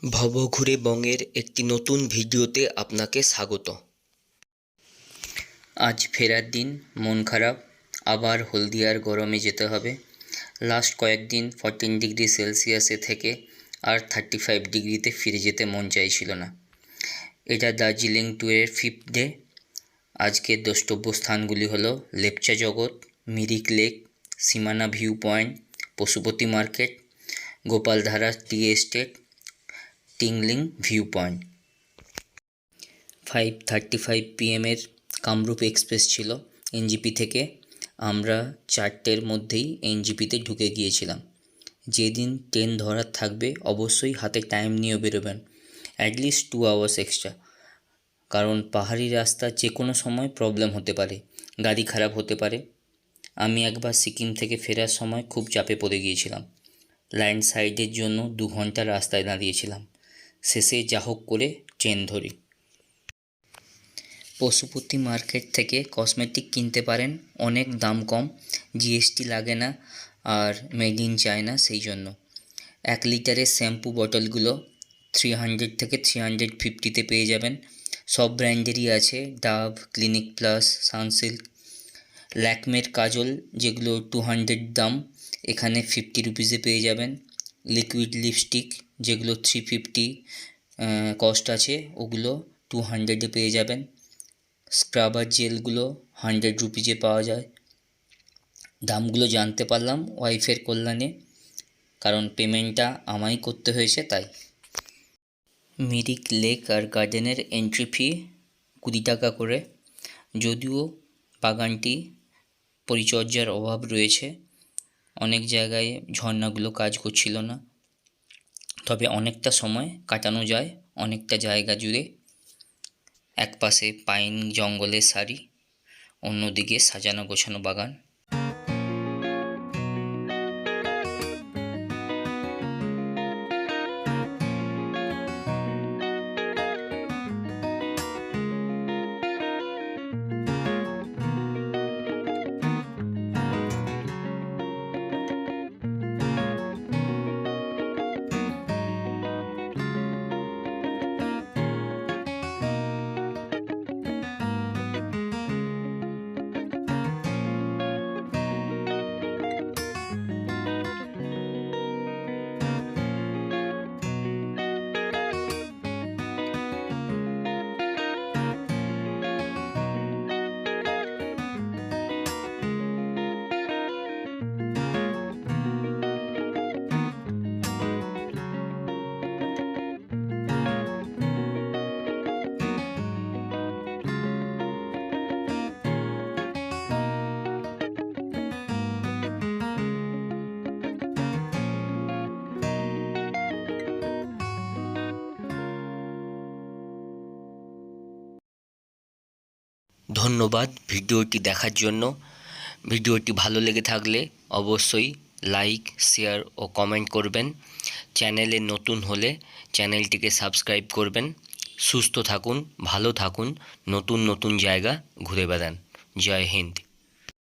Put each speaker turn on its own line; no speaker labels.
ভবঘুরে বংয়ের একটি নতুন ভিডিওতে আপনাকে স্বাগত। আজ ফেরার দিন, মন খারাপ, আবার হলদিয়ার গরমে যেতে হবে। লাস্ট কয়েকদিন 14 ডিগ্রি সেলসিয়াসে থেকে আর 35 ডিগ্রিতে ফিরে যেতে মন চাইছিল না। এটা দার্জিলিং ট্যুরের 5th ডে। আজকের দ্রষ্টব্য স্থানগুলি হলো লেপচা জগৎ, মিরিক লেক, সীমানা view point, Pashupati market, Gopaldhara tea estate, tingling view point. 5:35 PM Kamrup express ছিল এনজিপি থেকে। আমরা 4টের মধ্যেই এনজিপিতে ঢুকে গিয়েছিলাম। যেদিন ট্রেন ধরার থাকবে অবশ্যই হাতে টাইম নিয়ে বেরোবেন, অ্যাটলিস্ট 2 আওয়ার্স এক্সট্রা, কারণ পাহাড়ি রাস্তা যে কোনো সময় প্রবলেম হতে পারে, গাড়ি খারাপ হতে পারে। আমি একবার সিকিম থেকে ফেরার সময় খুব চাপে পড়ে গিয়েছিলাম। ল্যান্ডস্লাইডের জন্য 2 ঘন্টা রাস্তায় দাঁড়িয়েছিলাম। শেষে যা হোক করে ট্রেন ধরি। পশুপতি মার্কেট থেকে কসমেটিক কিনতে পারেন, অনেক দাম কম, জিএসটি লাগে না, আর মেড ইন চায়না। সেই জন্য 1 লিটারের শ্যাম্পু বটলগুলো 300 থেকে 350-তে পেয়ে যাবেন। সব ব্র্যান্ডেরই আছে, ডাভ, ক্লিনিক প্লাস, সানসিল্ক। ল্যাকমের কাজল যেগুলো 200 দাম, এখানে 50 রুপিসে পেয়ে যাবেন। লিকুইড লিপস্টিক যেগুলো 350 কস্ট আছে, ওগুলো 200-এ পেয়ে যাবেন। স্ক্রাবার জেলগুলো 100 রুপিসে পাওয়া যায়। দামগুলো জানতে পারলাম ওয়াইফের কল্যাণে, কারণ পেমেন্টটা আমায় করতে হয়েছে তাই। মিরিক লেক আর গার্ডেনের এন্ট্রি ফি 20 টাকা করে। যদিও বাগানটি পরিচর্যার অভাব রয়েছে, অনেক জায়গায় ঝর্ণাগুলো কাজ করছিল না, তবে অনেকটা সময় কাটানো যায় অনেকটা জায়গা জুড়ে। এক পাশে পাইন জঙ্গলের সারি, অন্যদিকে সাজানো গোছানো বাগান। ধন্যবাদ ভিডিওটি দেখার জন্য। ভিডিওটি ভালো লেগে থাকলে অবশ্যই লাইক, শেয়ার ও কমেন্ট করবেন। চ্যানেলে নতুন হলে চ্যানেলটিকে সাবস্ক্রাইব করবেন। সুস্থ থাকুন, ভালো থাকুন, নতুন নতুন জায়গা ঘুরে বেড়ান। জয় হিন্দ।